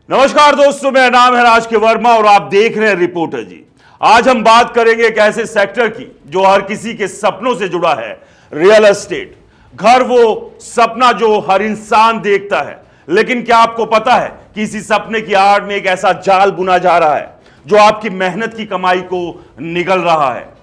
नमस्कार दोस्तों, मेरा नाम है राज के वर्मा और आप देख रहे हैं रिपोर्टर जी। आज हम बात करेंगे एक ऐसे सेक्टर की जो हर किसी के सपनों से जुड़ा है, रियल एस्टेट। घर वो सपना जो हर इंसान देखता है, लेकिन क्या आपको पता है कि इसी सपने की आड़ में एक ऐसा जाल बुना जा रहा है जो आपकी मेहनत की कमाई को निगल रहा है।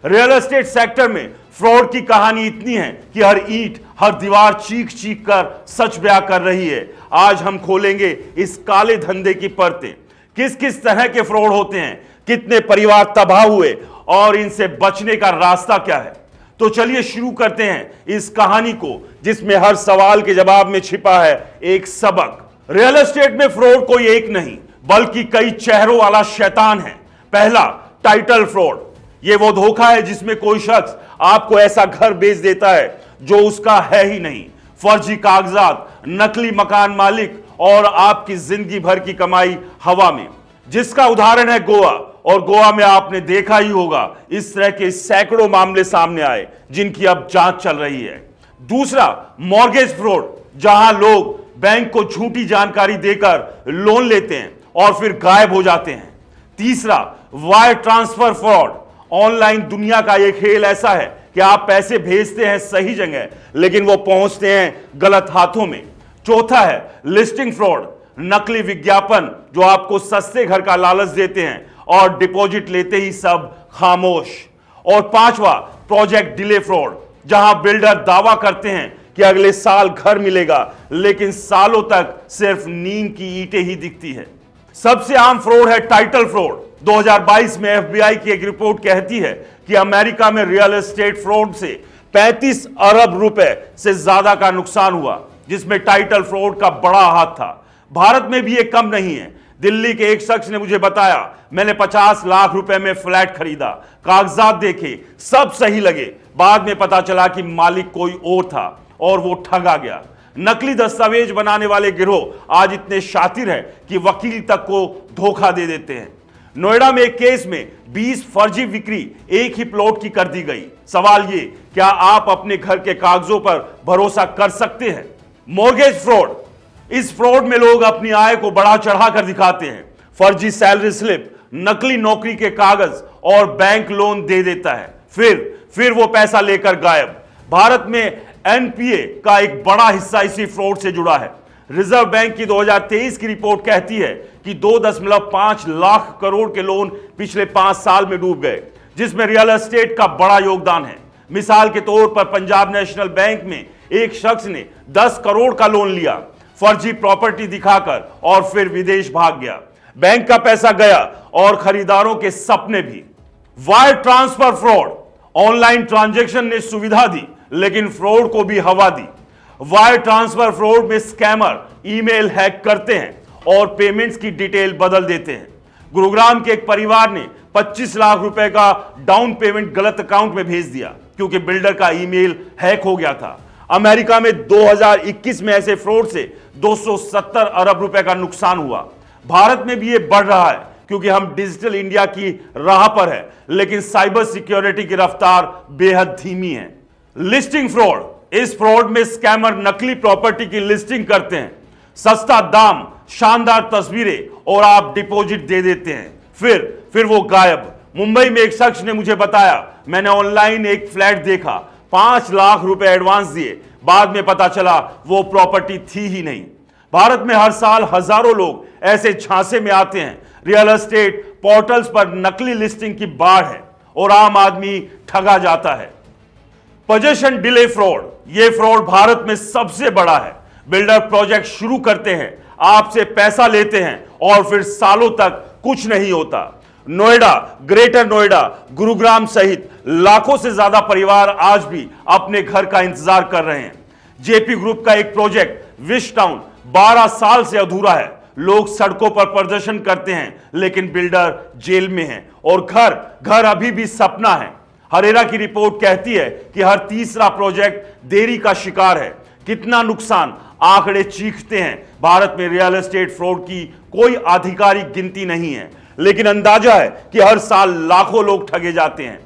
रियल एस्टेट सेक्टर में फ्रॉड की कहानी इतनी है कि हर ईंट, हर दीवार चीख चीख कर सच बयां कर रही है। आज हम खोलेंगे इस काले धंधे की परतें, किस किस तरह के फ्रॉड होते हैं, कितने परिवार तबाह हुए और इनसे बचने का रास्ता क्या है। तो चलिए शुरू करते हैं इस कहानी को, जिसमें हर सवाल के जवाब में छिपा है एक सबक। रियल एस्टेट में फ्रॉड कोई एक नहीं बल्कि कई चेहरों वाला शैतान है। पहला, टाइटल फ्रॉड। यह वो धोखा है जिसमें कोई शख्स आपको ऐसा घर बेच देता है जो उसका है ही नहीं। फर्जी कागजात, नकली मकान मालिक और आपकी जिंदगी भर की कमाई हवा में, जिसका उदाहरण है गोवा। और गोवा में आपने देखा ही होगा इस तरह के सैकड़ों मामले सामने आए जिनकी अब जांच चल रही है। दूसरा, मॉर्गेज फ्रॉड, जहां लोग बैंक को झूठी जानकारी देकर लोन लेते हैं और फिर गायब हो जाते हैं। तीसरा, वायर ट्रांसफर फ्रॉड। ऑनलाइन दुनिया का यह खेल ऐसा है कि आप पैसे भेजते हैं सही जगह, लेकिन वो पहुंचते हैं गलत हाथों में। चौथा है लिस्टिंग फ्रॉड, नकली विज्ञापन जो आपको सस्ते घर का लालच देते हैं और डिपॉजिट लेते ही सब खामोश। और पांचवा, प्रोजेक्ट डिले फ्रॉड, जहां बिल्डर दावा करते हैं कि अगले साल घर मिलेगा, लेकिन सालों तक सिर्फ नींद की ईंटें ही दिखती है। सबसे आम फ्रॉड है टाइटल फ्रॉड। 2022 में एफबीआई की एक रिपोर्ट कहती है कि अमेरिका में रियल एस्टेट फ्रॉड से 35 अरब रुपए से ज्यादा का नुकसान हुआ, जिसमें टाइटल फ्रॉड का बड़ा हाथ था। भारत में भी ये कम नहीं है। दिल्ली के एक शख्स ने मुझे बताया, मैंने 50 लाख रुपए में फ्लैट खरीदा, कागजात देखे, सब सही लगे, बाद में पता चला कि मालिक कोई और था और वो ठगा गया। नकली दस्तावेज बनाने वाले गिरोह आज इतने शातिर हैं कि वकील तक को धोखा दे देते हैं। नोएडा में एक केस में 20 फर्जी बिक्री एक ही प्लॉट की कर दी गई। सवाल ये, क्या आप अपने घर के कागजों पर भरोसा कर सकते हैं? मॉर्गेज फ्रॉड, इस फ्रॉड में लोग अपनी आय को बढ़ा चढ़ा कर दिखाते हैं। फर्जी सैलरी स्लिप, नकली नौकरी के कागज और बैंक लोन दे देता है, फिर वो पैसा लेकर गायब। भारत में एनपीए का एक बड़ा हिस्सा इसी फ्रॉड से जुड़ा है। रिजर्व बैंक की 2023 की रिपोर्ट कहती है कि 2.5 लाख करोड़ के लोन पिछले 5 साल में डूब गए, जिसमें रियल एस्टेट का बड़ा योगदान है। मिसाल के तौर पर पंजाब नेशनल बैंक में एक शख्स ने 10 करोड़ का लोन लिया, फर्जी प्रॉपर्टी दिखाकर, और फिर विदेश भाग गया। बैंक का पैसा गया और खरीदारों के सपने भी। Wire transfer fraud, online transaction ने सुविधा दी लेकिन फ्रॉड को भी हवा दी। वायर ट्रांसफर फ्रॉड में स्कैमर ईमेल हैक करते हैं और पेमेंट्स की डिटेल बदल देते हैं। गुरुग्राम के एक परिवार ने 25 लाख रुपए का डाउन पेमेंट गलत अकाउंट में भेज दिया क्योंकि बिल्डर का ईमेल हैक हो गया था। अमेरिका में 2021 में ऐसे फ्रॉड से 270 अरब रुपए का नुकसान हुआ। भारत में भी ये बढ़ रहा है क्योंकि हम डिजिटल इंडिया की राह पर है, लेकिन साइबर सिक्योरिटी की रफ्तार बेहद धीमी है। लिस्टिंग फ्रॉड, इस फ्रॉड में स्कैमर नकली प्रॉपर्टी की लिस्टिंग करते हैं, सस्ता दाम, शानदार तस्वीरें और आप डिपॉजिट दे देते हैं, फिर वो गायब। मुंबई में एक शख्स ने मुझे बताया, मैंने ऑनलाइन एक फ्लैट देखा, 5 लाख रुपए एडवांस दिए, बाद में पता चला वो प्रॉपर्टी थी ही नहीं। भारत में हर साल हजारों लोग ऐसे झांसे में आते हैं। रियल एस्टेट पोर्टल्स पर नकली लिस्टिंग की बाढ़ है और आम आदमी ठगा जाता है। पोजेशन डिले फ्रॉड, यह फ्रॉड भारत में सबसे बड़ा है। बिल्डर प्रोजेक्ट शुरू करते हैं, आपसे पैसा लेते हैं और फिर सालों तक कुछ नहीं होता। नोएडा, ग्रेटर नोएडा, गुरुग्राम सहित लाखों से ज्यादा परिवार आज भी अपने घर का इंतजार कर रहे हैं। जेपी ग्रुप का एक प्रोजेक्ट विश टाउन 12 साल से अधूरा है। लोग सड़कों पर प्रदर्शन करते हैं लेकिन बिल्डर जेल में है और घर अभी भी सपना है। हरेरा की रिपोर्ट कहती है कि हर तीसरा प्रोजेक्ट देरी का शिकार है। कितना नुकसान, आंकड़े चीखते हैं। भारत में रियल एस्टेट फ्रॉड की कोई आधिकारिक गिनती नहीं है, लेकिन अंदाजा है कि हर साल लाखों लोग ठगे जाते हैं।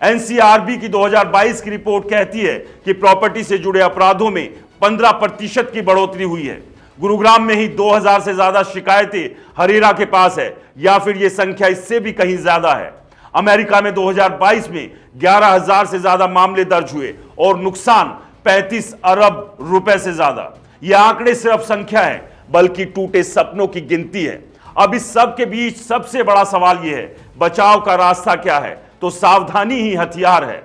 एनसीआरबी की 2022 की रिपोर्ट कहती है कि प्रॉपर्टी से जुड़े अपराधों में 15% की बढ़ोतरी हुई है। गुरुग्राम में ही 2000 से ज्यादा शिकायतें हरेरा के पास है, या फिर यह संख्या इससे भी कहीं ज्यादा है। अमेरिका में 2022 में 11,000 से ज्यादा मामले दर्ज हुए और नुकसान 35 अरब रुपए से ज्यादा। यह आंकड़े सिर्फ संख्या है, बल्कि टूटे सपनों की गिनती है। अब इस सब के बीच सबसे बड़ा सवाल यह है, बचाव का रास्ता क्या है? तो सावधानी ही हथियार है।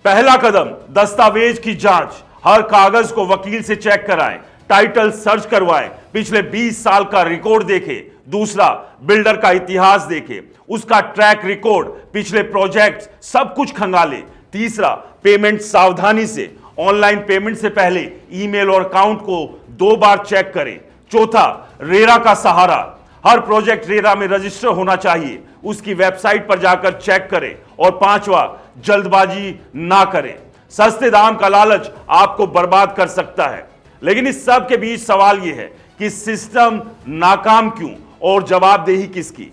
पहला कदम, दस्तावेज की जांच। हर कागज को वकील से चेक कराएं, टाइटल सर्च करवाएं, पिछले 20 साल का रिकॉर्ड देखें। दूसरा, बिल्डर का इतिहास देखें, उसका ट्रैक रिकॉर्ड, पिछले प्रोजेक्ट, सब कुछ खंगाले। तीसरा, पेमेंट सावधानी से, ऑनलाइन पेमेंट से पहले ईमेल और अकाउंट को 2 बार चेक करें। चौथा, रेरा का सहारा। हर प्रोजेक्ट रेरा में रजिस्टर होना चाहिए, उसकी वेबसाइट पर जाकर चेक करें। और पांचवा, जल्दबाजी ना करें। सस्ते दाम का लालच आपको बर्बाद कर सकता है। लेकिन इस सब के बीच सवाल यह है कि सिस्टम नाकाम क्यों और जवाबदेही किसकी?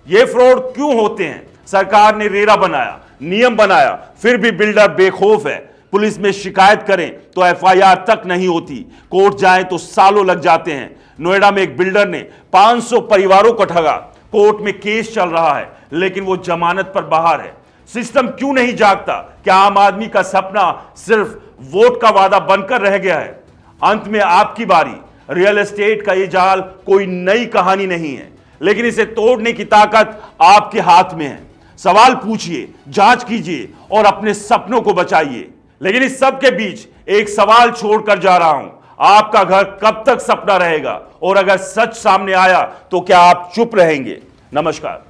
ये फ्रॉड क्यों होते हैं? सरकार ने रेरा बनाया, नियम बनाया, फिर भी बिल्डर बेखौफ है। पुलिस में शिकायत करें तो एफआईआर तक नहीं होती, कोर्ट जाएं तो सालों लग जाते हैं। नोएडा में एक बिल्डर ने 500 परिवारों को ठगा, कोर्ट में केस चल रहा है, लेकिन वो जमानत पर बाहर है। सिस्टम क्यों नहीं जागता? क्या आम आदमी का सपना सिर्फ वोट का वादा बनकर रह गया है? अंत में आपकी बारी। रियल एस्टेट का ये जाल कोई नई कहानी नहीं है, लेकिन इसे तोड़ने की ताकत आपके हाथ में है। सवाल पूछिए, जांच कीजिए और अपने सपनों को बचाइए। लेकिन इस सब के बीच एक सवाल छोड़कर जा रहा हूं, आपका घर कब तक सपना रहेगा? और अगर सच सामने आया तो क्या आप चुप रहेंगे? नमस्कार।